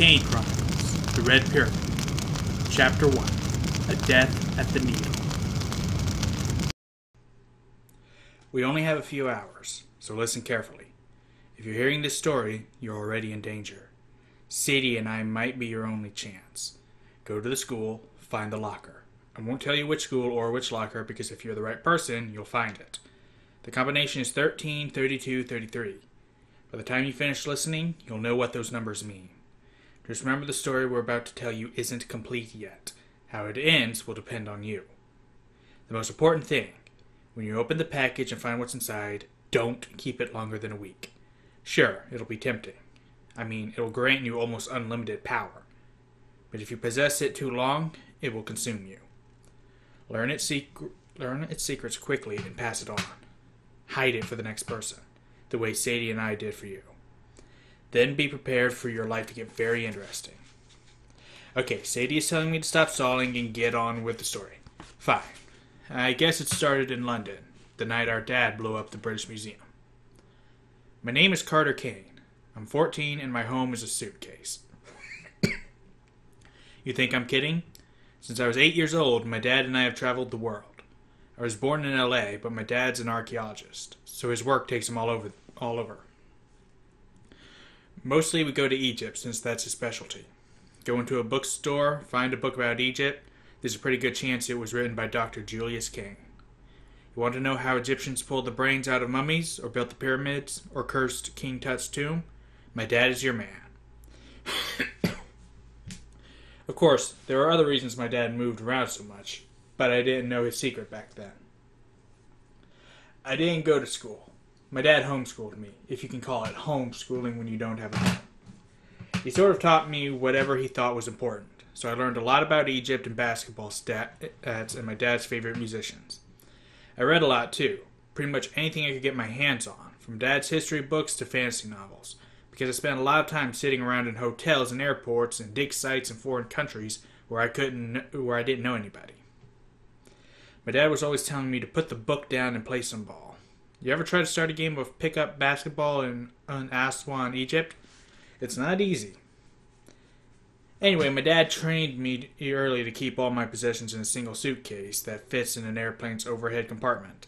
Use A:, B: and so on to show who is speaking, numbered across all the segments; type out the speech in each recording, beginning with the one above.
A: Kane Chronicles, The Red Pyramid, Chapter 1, A Death at the Needle. We only have a few hours, so listen carefully. If you're hearing this story, you're already in danger. Sadie and I might be your only chance. Go to the school, find the locker. I won't tell you which school or which locker because if you're the right person, you'll find it. The combination is 13, 32, 33. By the time you finish listening, you'll know what those numbers mean. Just remember the story we're about to tell you isn't complete yet. How it ends will depend on you. The most important thing, when you open the package and find what's inside, don't keep it longer than a week. Sure, it'll be tempting. It'll grant you almost unlimited power. But if you possess it too long, it will consume you. Learn its secrets quickly and pass it on. Hide it for the next person, the way Sadie and I did for you. Then be prepared for your life to get very interesting. Okay, Sadie is telling me to stop stalling and get on with the story. Fine. I guess it started in London, the night our dad blew up the British Museum. My name is Carter Kane. I'm 14 and my home is a suitcase. You think I'm kidding? Since I was 8 years old, my dad and I have traveled the world. I was born in LA, but my dad's an archaeologist, so his work takes him all over. Mostly we go to Egypt, since that's his specialty. Go into a bookstore, find a book about Egypt. There's a pretty good chance it was written by Dr. Julius King. You want to know how Egyptians pulled the brains out of mummies, or built the pyramids, or cursed King Tut's tomb? My dad is your man. Of course, there are other reasons my dad moved around so much, but I didn't know his secret back then. I didn't go to school. My dad homeschooled me, if you can call it homeschooling when you don't have a home. He sort of taught me whatever he thought was important, so I learned a lot about Egypt and basketball stats and my dad's favorite musicians. I read a lot too, pretty much anything I could get my hands on, from dad's history books to fantasy novels, because I spent a lot of time sitting around in hotels and airports and dig sites in foreign countries where I didn't know anybody. My dad was always telling me to put the book down and play some ball. You ever try to start a game of pickup basketball in Aswan, Egypt? It's not easy. Anyway, my dad trained me early to keep all my possessions in a single suitcase that fits in an airplane's overhead compartment.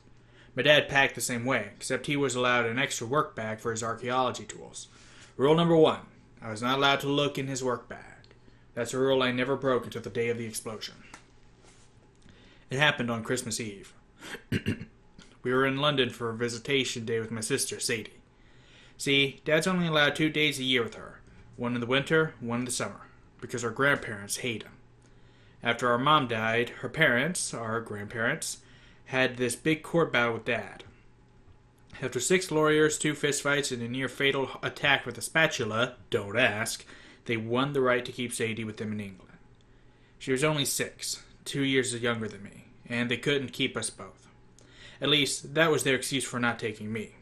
A: My dad packed the same way, except he was allowed an extra work bag for his archaeology tools. Rule number 1, I was not allowed to look in his work bag. That's a rule I never broke until the day of the explosion. It happened on Christmas Eve. We were in London for a visitation day with my sister, Sadie. See, Dad's only allowed 2 days a year with her, one in the winter, one in the summer, because our grandparents hate him. After our mom died, her parents, our grandparents, had this big court battle with Dad. After 6 lawyers, 2 fistfights, and a near-fatal attack with a spatula, don't ask, they won the right to keep Sadie with them in England. She was only 6, 2 years younger than me, and they couldn't keep us both. At least, that was their excuse for not taking me.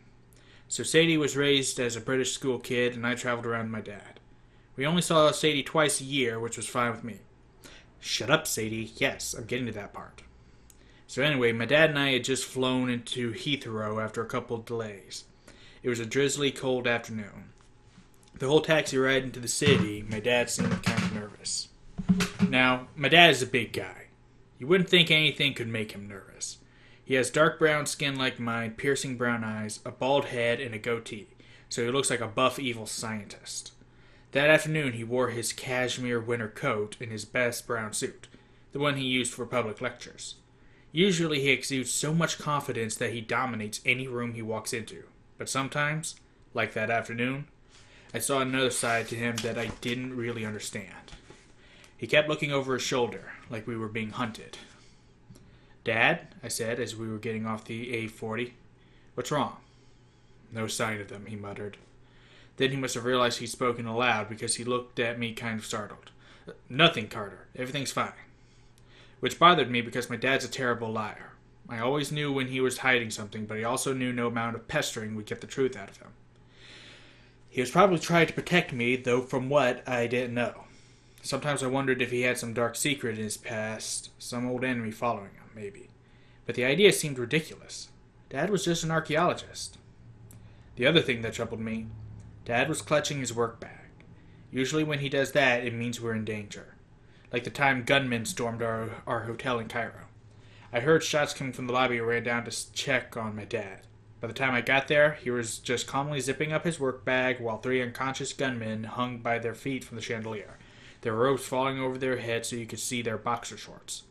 A: So Sadie was raised as a British school kid, and I traveled around with my dad. We only saw Sadie twice a year, which was fine with me. Shut up, Sadie. Yes, I'm getting to that part. So anyway, my dad and I had just flown into Heathrow after a couple of delays. It was a drizzly, cold afternoon. The whole taxi ride into the city, my dad seemed kind of nervous. Now, my dad is a big guy. You wouldn't think anything could make him nervous. He has dark brown skin like mine, piercing brown eyes, a bald head, and a goatee, so he looks like a buff evil scientist. That afternoon he wore his cashmere winter coat and his best brown suit, the one he used for public lectures. Usually he exudes so much confidence that he dominates any room he walks into, but sometimes, like that afternoon, I saw another side to him that I didn't really understand. He kept looking over his shoulder, like we were being hunted. Dad, I said as we were getting off the A40, what's wrong? No sign of them, he muttered. Then he must have realized he'd spoken aloud because he looked at me kind of startled. Nothing, Carter. Everything's fine. Which bothered me because my dad's a terrible liar. I always knew when he was hiding something, but I also knew no amount of pestering would get the truth out of him. He was probably trying to protect me, though from what, I didn't know. Sometimes I wondered if he had some dark secret in his past, some old enemy following him. Maybe. But the idea seemed ridiculous. Dad was just an archaeologist. The other thing that troubled me, Dad was clutching his work bag. Usually when he does that, it means we're in danger. Like the time gunmen stormed our hotel in Cairo. I heard shots coming from the lobby and ran down to check on my dad. By the time I got there, he was just calmly zipping up his work bag while 3 unconscious gunmen hung by their feet from the chandelier, their robes falling over their heads so you could see their boxer shorts.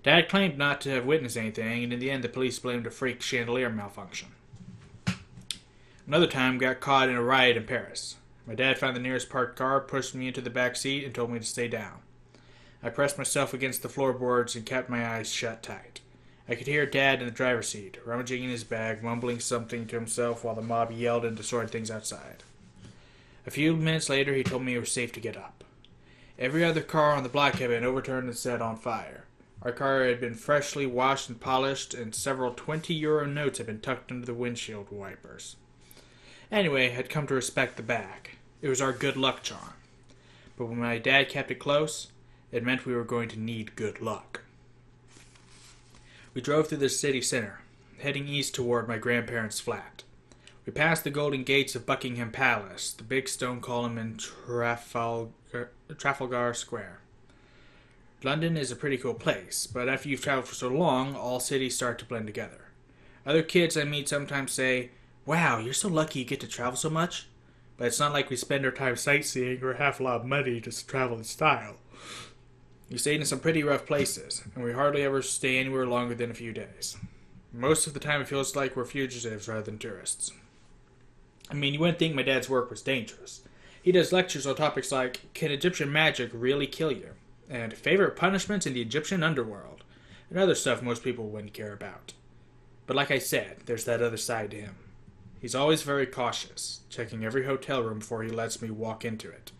A: Dad claimed not to have witnessed anything, and in the end the police blamed a freak chandelier malfunction. Another time got caught in a riot in Paris. My dad found the nearest parked car, pushed me into the back seat, and told me to stay down. I pressed myself against the floorboards and kept my eyes shut tight. I could hear Dad in the driver's seat, rummaging in his bag, mumbling something to himself while the mob yelled and destroyed things outside. A few minutes later, he told me it was safe to get up. Every other car on the block had been overturned and set on fire. Our car had been freshly washed and polished, and several 20-euro notes had been tucked under the windshield wipers. Anyway, I'd come to respect the bag. It was our good luck charm. But when my dad kept it close, it meant we were going to need good luck. We drove through the city center, heading east toward my grandparents' flat. We passed the golden gates of Buckingham Palace, the big stone column in Trafalgar Square. London is a pretty cool place, but after you've traveled for so long, all cities start to blend together. Other kids I meet sometimes say, "Wow, you're so lucky you get to travel so much." But it's not like we spend our time sightseeing or have a lot of money to travel in style. We stayed in some pretty rough places, and we hardly ever stay anywhere longer than a few days. Most of the time it feels like we're fugitives rather than tourists. I mean, you wouldn't think my dad's work was dangerous. He does lectures on topics like, can Egyptian magic really kill you? And favorite punishments in the Egyptian underworld, and other stuff most people wouldn't care about. But like I said, there's that other side to him. He's always very cautious, checking every hotel room before he lets me walk into it.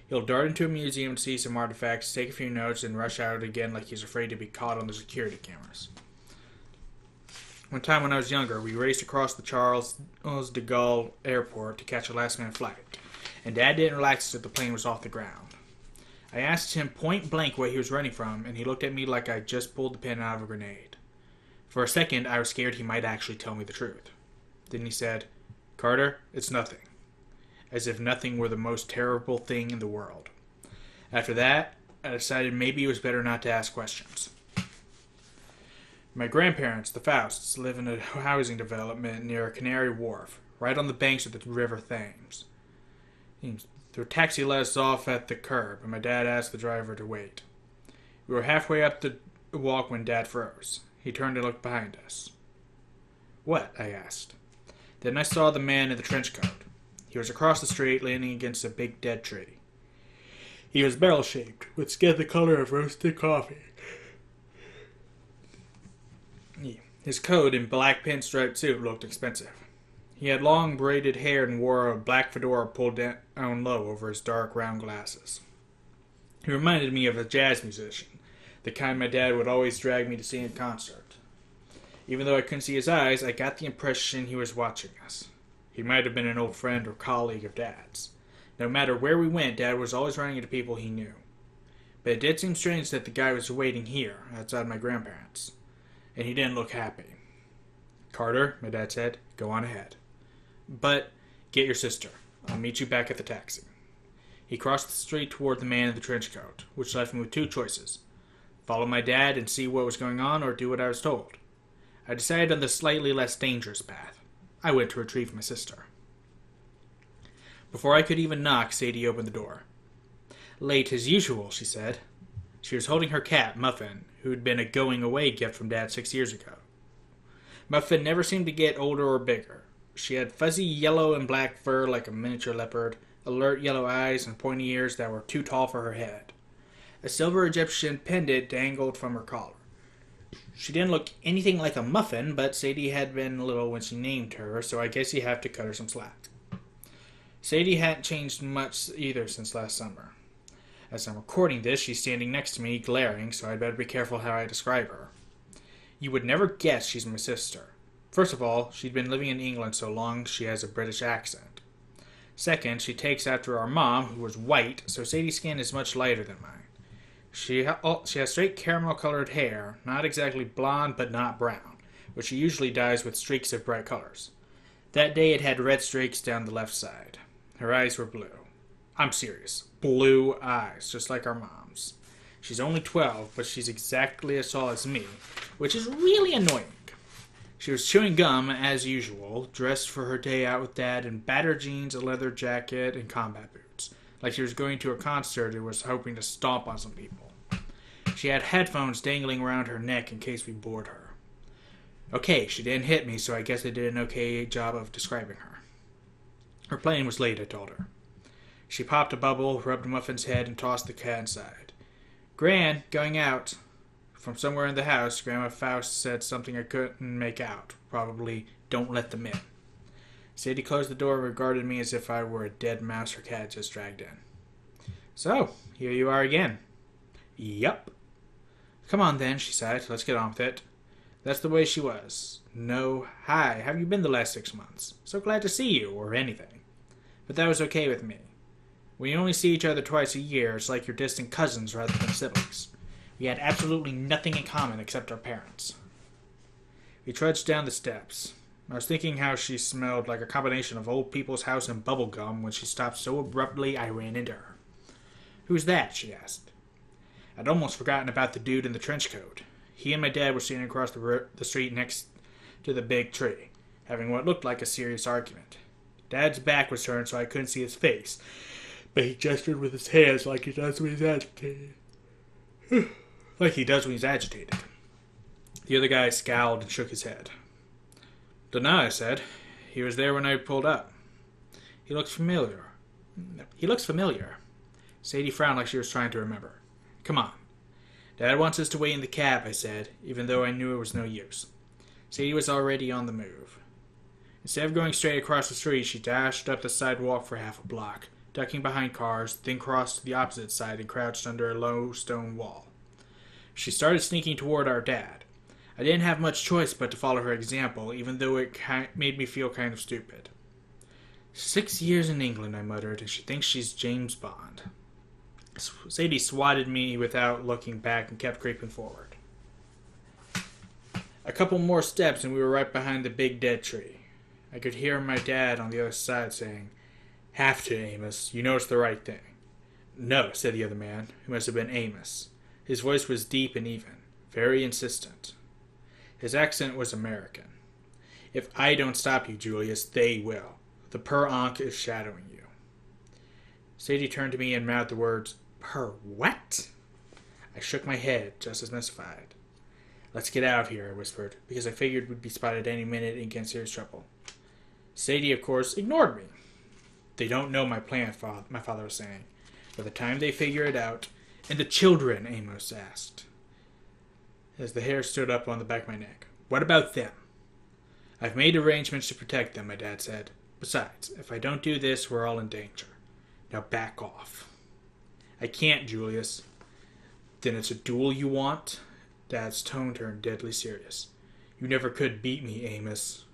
A: He'll dart into a museum to see some artifacts, take a few notes, and rush out again like he's afraid to be caught on the security cameras. One time when I was younger, we raced across the Charles de Gaulle airport to catch a last-minute flight, and Dad didn't relax until the plane was off the ground. I asked him point blank what he was running from, and he looked at me like I just pulled the pin out of a grenade. For a second, I was scared he might actually tell me the truth. Then he said, "Carter, it's nothing." As if nothing were the most terrible thing in the world. After that, I decided maybe it was better not to ask questions. My grandparents, the Fausts, live in a housing development near Canary Wharf, right on the banks of the River Thames. Their taxi let us off at the curb, and my dad asked the driver to wait. We were halfway up the walk when Dad froze. He turned and looked behind us. "What?" I asked. Then I saw the man in the trench coat. He was across the street, leaning against a big dead tree. He was barrel-shaped, with skin the color of roasted coffee. His coat and black pinstripe suit looked expensive. He had long braided hair and wore a black fedora pulled down low over his dark round glasses. He reminded me of a jazz musician, the kind my dad would always drag me to see in concert. Even though I couldn't see his eyes, I got the impression he was watching us. He might have been an old friend or colleague of Dad's. No matter where we went, Dad was always running into people he knew. But it did seem strange that the guy was waiting here, outside my grandparents'. And he didn't look happy. "Carter," my dad said, "go on ahead. But get your sister. I'll meet you back at the taxi." He crossed the street toward the man in the trench coat, which left me with two choices. Follow my dad and see what was going on, or do what I was told. I decided on the slightly less dangerous path. I went to retrieve my sister. Before I could even knock, Sadie opened the door. "Late as usual," she said. She was holding her cat, Muffin, who'd been a going-away gift from Dad 6 years ago. Muffin never seemed to get older or bigger. She had fuzzy yellow and black fur like a miniature leopard, alert yellow eyes, and pointy ears that were too tall for her head. A silver Egyptian pendant dangled from her collar. She didn't look anything like a muffin, but Sadie had been little when she named her, so I guess you have to cut her some slack. Sadie hadn't changed much either since last summer. As I'm recording this, she's standing next to me, glaring, so I'd better be careful how I describe her. You would never guess she's my sister. First of all, she'd been living in England so long she has a British accent. Second, she takes after our mom, who was white, so Sadie's skin is much lighter than mine. She has straight caramel-colored hair, not exactly blonde, but not brown, which she usually dyes with streaks of bright colors. That day it had red streaks down the left side. Her eyes were blue. I'm serious. Blue eyes, just like our mom's. She's only 12, but she's exactly as tall as me, which is really annoying. She was chewing gum, as usual, dressed for her day out with Dad in battered jeans, a leather jacket, and combat boots, like she was going to a concert and was hoping to stomp on some people. She had headphones dangling around her neck in case we bored her. Okay, she didn't hit me, so I guess I did an okay job of describing her. Her plane was late, I told her. She popped a bubble, rubbed Muffin's head, and tossed the cat inside. Gran, going out. From somewhere in the house, Grandma Faust said something I couldn't make out. Probably, don't let them in. Sadie closed the door and regarded me as if I were a dead mouse her cat just dragged in. So, here you are again. Yup. Come on then, she sighed. Let's get on with it. That's the way she was. No, hi, how have you been the last 6 months? So glad to see you, or anything. But that was okay with me. We only see each other twice a year. It's like you're distant cousins rather than siblings. We had absolutely nothing in common except our parents. We trudged down the steps. I was thinking how she smelled like a combination of old people's house and bubble gum when she stopped so abruptly I ran into her. Who's that? She asked. I'd almost forgotten about the dude in the trench coat. He and my dad were standing across the street next to the big tree, having what looked like a serious argument. Dad's back was turned so I couldn't see his face, but he gestured with his hands like he does when he's agitated. The other guy scowled and shook his head. Dunno, I said. He was there when I pulled up. He looks familiar. Sadie frowned like she was trying to remember. Come on. Dad wants us to wait in the cab, I said, even though I knew it was no use. Sadie was already on the move. Instead of going straight across the street, she dashed up the sidewalk for half a block, ducking behind cars, then crossed to the opposite side and crouched under a low stone wall. She started sneaking toward our dad. I didn't have much choice but to follow her example, even though it made me feel kind of stupid. 6 years in England, I muttered, and she thinks she's James Bond. Sadie swatted me without looking back and kept creeping forward. A couple more steps and we were right behind the big dead tree. I could hear my dad on the other side saying, Have to, Amos. You know it's the right thing. No, said the other man, who must have been Amos. His voice was deep and even, very insistent. His accent was American. If I don't stop you, Julius, they will. The per-onk is shadowing you. Sadie turned to me and mouthed the words, Per what? I shook my head, just as mystified. Let's get out of here, I whispered, because I figured we'd be spotted any minute and get in serious trouble. Sadie, of course, ignored me. They don't know my plan, my father was saying. By the time they figure it out... And the children, Amos asked, as the hair stood up on the back of my neck. What about them? I've made arrangements to protect them, my dad said. Besides, if I don't do this, we're all in danger. Now back off. I can't, Julius. Then it's a duel you want? Dad's tone turned deadly serious. You never could beat me, Amos.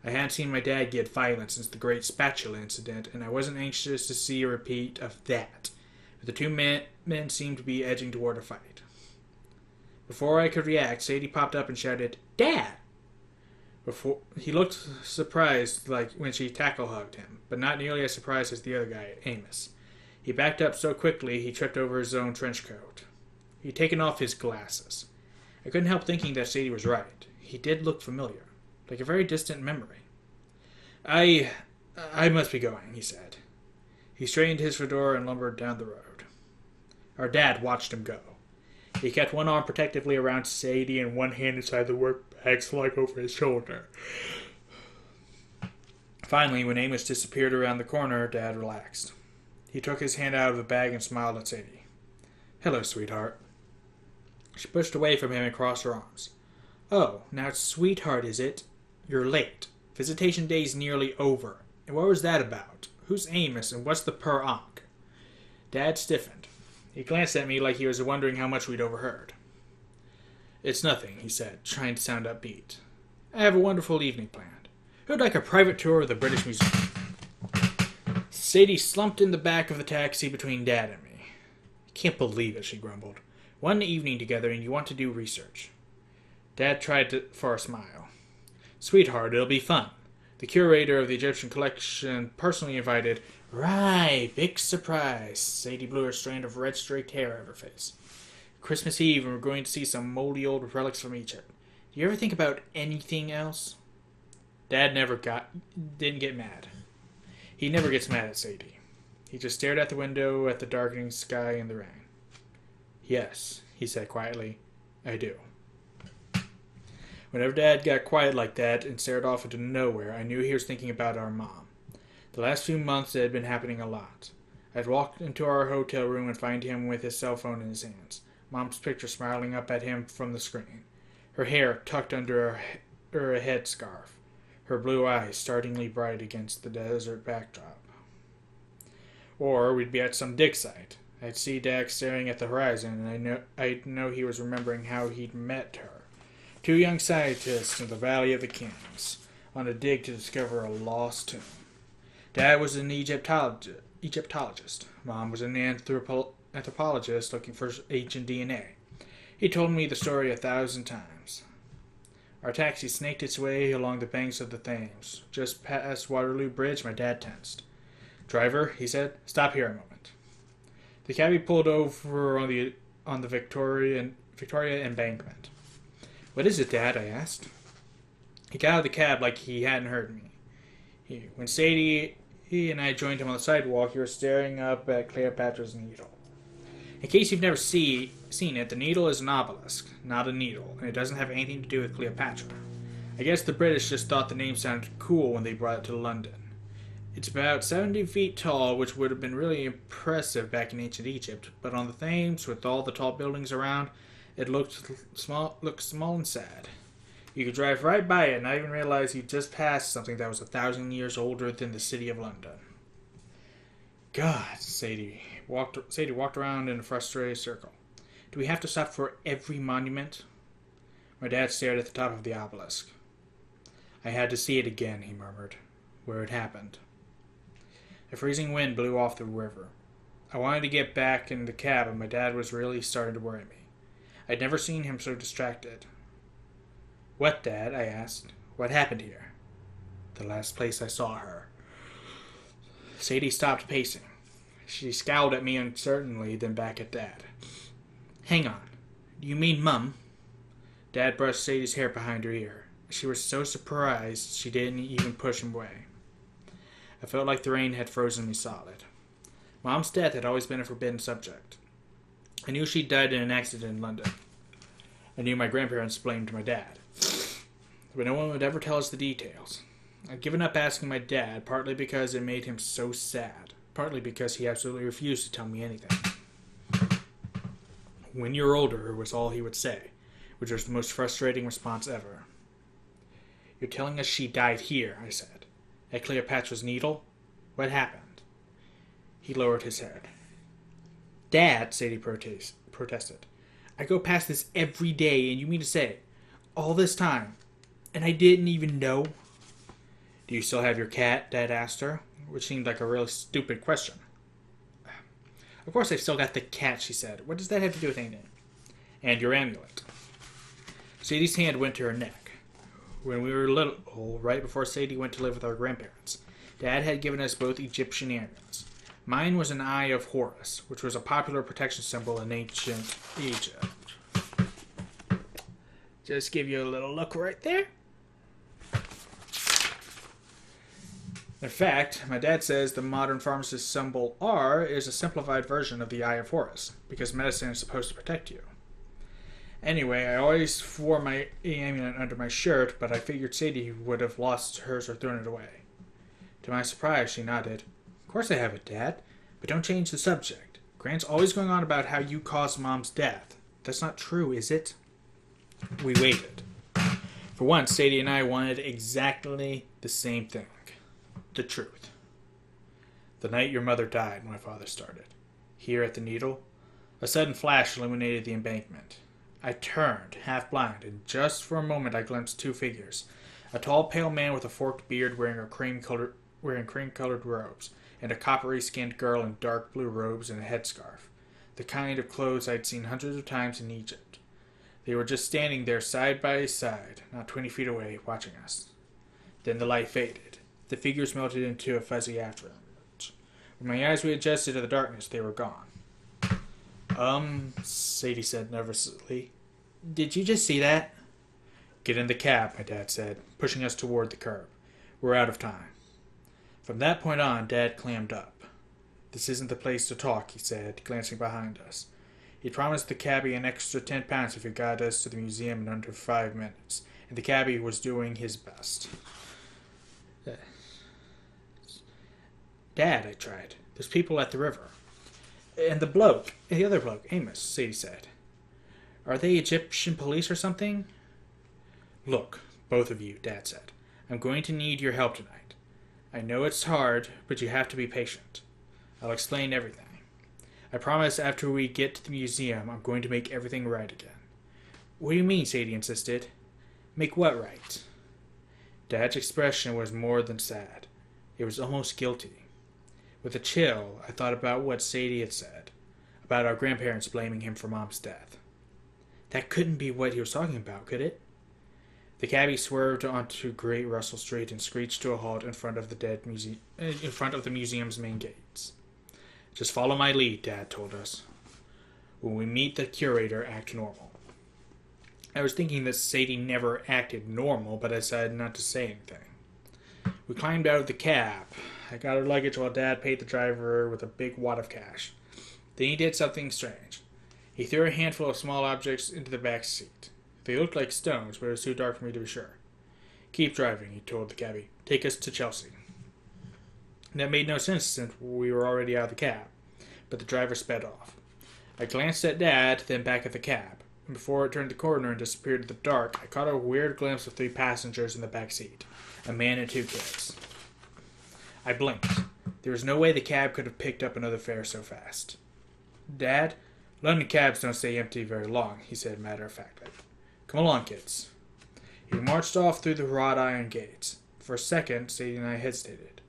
A: I hadn't seen my dad get violent since the great spatula incident, and I wasn't anxious to see a repeat of that. But the two men seemed to be edging toward a fight. Before I could react, Sadie popped up and shouted, Dad! He looked surprised like when she tackle-hugged him, but not nearly as surprised as the other guy, Amos. He backed up so quickly he tripped over his own trench coat. He'd taken off his glasses. I couldn't help thinking that Sadie was right. He did look familiar, like a very distant memory. I must be going, he said. He straightened his fedora and lumbered down the road. Our dad watched him go. He kept one arm protectively around Sadie and one hand inside the work bag slung over his shoulder. Finally, when Amos disappeared around the corner, Dad relaxed. He took his hand out of the bag and smiled at Sadie. Hello, sweetheart. She pushed away from him and crossed her arms. Oh, now it's sweetheart, is it? You're late. Visitation day's nearly over. And what was that about? Who's Amos and what's the per-onk? Dad stiffened. He glanced at me like he was wondering how much we'd overheard. It's nothing, he said, trying to sound upbeat. I have a wonderful evening planned. Who'd like a private tour of the British Museum? Sadie slumped in the back of the taxi between Dad and me. I can't believe it, she grumbled. One evening together and you want to do research. Dad tried for a smile. Sweetheart, it'll be fun. The curator of the Egyptian collection personally invited Right, big surprise. Sadie blew her strand of red streaked hair out of her face. Christmas Eve, and we're going to see some moldy old relics from Egypt. Do you ever think about anything else? Dad didn't get mad. He never gets mad at Sadie. He just stared out the window at the darkening sky and the rain. Yes, he said quietly, I do. Whenever Dad got quiet like that and stared off into nowhere, I knew he was thinking about our mom. The last few months it had been happening a lot. I'd walk into our hotel room and find him with his cell phone in his hands, Mom's picture smiling up at him from the screen, her hair tucked under her headscarf, her blue eyes startlingly bright against the desert backdrop. Or we'd be at some dig site. I'd see Dak staring at the horizon, and I'd know he was remembering how he'd met her. Two young scientists in the Valley of the Kings, on a dig to discover a lost tomb. Dad was an Egyptologist. Mom was an anthropologist looking for ancient DNA. He told me the story 1,000 times. Our taxi snaked its way along the banks of the Thames. Just past Waterloo Bridge, my dad tensed. Driver, he said, stop here a moment. The cabbie pulled over on the Victoria embankment. What is it, Dad? I asked. He got out of the cab like he hadn't heard me. When Sadie and I joined him on the sidewalk, he was staring up at Cleopatra's Needle. In case you've never seen it, the needle is an obelisk, not a needle, and it doesn't have anything to do with Cleopatra. I guess the British just thought the name sounded cool when they brought it to London. It's about 70 feet tall, which would have been really impressive back in ancient Egypt, but on the Thames, with all the tall buildings around, it looked small and sad. You could drive right by it and not even realize you just passed something that was 1,000 years older than the city of London. God, Sadie walked around in a frustrated circle. Do we have to stop for every monument? My dad stared at the top of the obelisk. I had to see it again, he murmured, where it happened. A freezing wind blew off the river. I wanted to get back in the cab, and my dad was really starting to worry me. I'd never seen him so distracted. What, Dad? I asked. What happened here? The last place I saw her. Sadie stopped pacing. She scowled at me uncertainly, then back at Dad. Hang on. Do you mean Mum? Dad brushed Sadie's hair behind her ear. She was so surprised she didn't even push him away. I felt like the rain had frozen me solid. Mom's death had always been a forbidden subject. I knew she'd died in an accident in London. I knew my grandparents blamed my dad. But no one would ever tell us the details. I'd given up asking my dad, partly because it made him so sad, partly because he absolutely refused to tell me anything. When you're older was all he would say, which was the most frustrating response ever. You're telling us she died here, I said. At Cleopatra's Needle? What happened? He lowered his head. Dad, Sadie protested. I go past this every day, and you mean to say, all this time, and I didn't even know? Do you still have your cat? Dad asked her, which seemed like a really stupid question. Of course I've still got the cat, she said. What does that have to do with anything? And your amulet. Sadie's hand went to her neck. When we were little, right before Sadie went to live with our grandparents, Dad had given us both Egyptian amulets. Mine was an Eye of Horus, which was a popular protection symbol in ancient Egypt. Just give you a little look right there. In fact, my dad says the modern pharmacist symbol R is a simplified version of the Eye of Horus, because medicine is supposed to protect you. Anyway, I always wore my amulet under my shirt, but I figured Sadie would have lost hers or thrown it away. To my surprise, she nodded. Of course I have it, Dad, but don't change the subject. Grant's always going on about how you caused Mom's death. That's not true, is it? We waited. For once, Sadie and I wanted exactly the same thing. The truth. The night your mother died, my father started. Here at the Needle, a sudden flash illuminated the embankment. I turned, half blind, and just for a moment I glimpsed two figures. A tall, pale man with a forked beard wearing cream-colored robes, and a coppery-skinned girl in dark blue robes and a headscarf. The kind of clothes I'd seen hundreds of times in Egypt. They were just standing there side by side, not 20 feet away, watching us. Then the light faded. The figures melted into a fuzzy afterimage. When my eyes readjusted to the darkness, they were gone. Sadie said nervously. Did you just see that? Get in the cab, my dad said, pushing us toward the curb. We're out of time. From that point on, Dad clammed up. This isn't the place to talk, he said, glancing behind us. He promised the cabbie an extra £10 if he got us to the museum in under 5 minutes, and the cabbie was doing his best. Dad, I tried. There's people at the river. And the other bloke, Amos, Sadie said. Are they Egyptian police or something? Look, both of you, Dad said. I'm going to need your help tonight. I know it's hard, but you have to be patient. I'll explain everything. I promise after we get to the museum, I'm going to make everything right again. What do you mean, Sadie insisted. Make what right? Dad's expression was more than sad. It was almost guilty. With a chill, I thought about what Sadie had said, about our grandparents blaming him for Mom's death. That couldn't be what he was talking about, could it? The cabbie swerved onto Great Russell Street and screeched to a halt in front of the museum's main gates. Just follow my lead, Dad told us. When we meet the curator, act normal. I was thinking that Sadie never acted normal, but I decided not to say anything. We climbed out of the cab. I got our luggage while Dad paid the driver with a big wad of cash. Then he did something strange. He threw a handful of small objects into the back seat. They looked like stones, but it was too dark for me to be sure. Keep driving, he told the cabbie. Take us to Chelsea. That made no sense since we were already out of the cab, but the driver sped off. I glanced at Dad, then back at the cab. And before it turned the corner and disappeared in the dark, I caught a weird glimpse of 3 passengers in the back seat. A man and 2 kids. I blinked. There was no way the cab could have picked up another fare so fast. Dad, London cabs don't stay empty very long, he said matter-of-factly. Come along, kids. He marched off through the wrought iron gates. For a second, Sadie and I hesitated.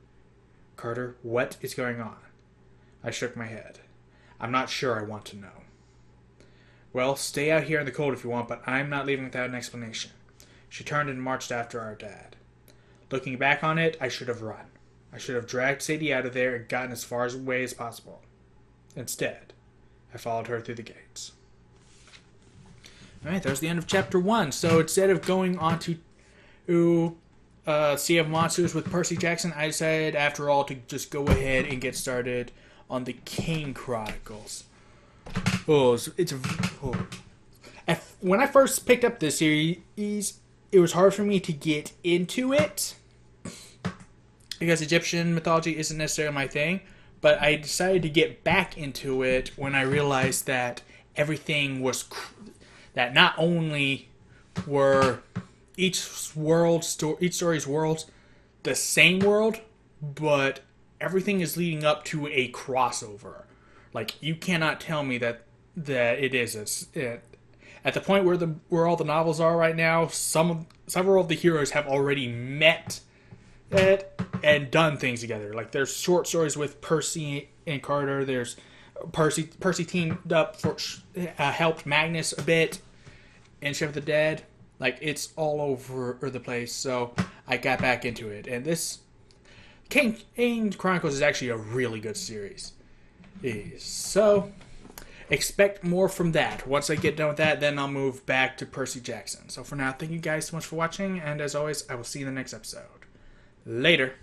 A: Carter, what is going on? I shook my head. I'm not sure I want to know. Well, stay out here in the cold if you want, but I'm not leaving without an explanation. She turned and marched after our dad. Looking back on it, I should have run. I should have dragged Sadie out of there and gotten as far away as possible. Instead, I followed her through the gates. Alright, there's the end of Chapter 1. So instead of going on to Sea of Monsters with Percy Jackson, I decided, after all, to just go ahead and get started on the Kane Chronicles. When I first picked up this series, it was hard for me to get into it because Egyptian mythology isn't necessarily my thing, but I decided to get back into it when I realized that everything was that not only were each story's worlds the same world, but everything is leading up to a crossover. Like, you cannot tell me that it is. At the point where all the novels are right now, several of the heroes have already met it and done things together. Like, there's short stories with Percy and Carter. There's Percy teamed up for helped Magnus a bit in Shaun of the Dead. Like, it's all over the place. So I got back into it, and this Kane Chronicles is actually a really good series. So expect more from that. Once I get done with that, then I'll move back to Percy Jackson. So for now, thank you guys so much for watching, and as always, I will see you in the next episode. Later.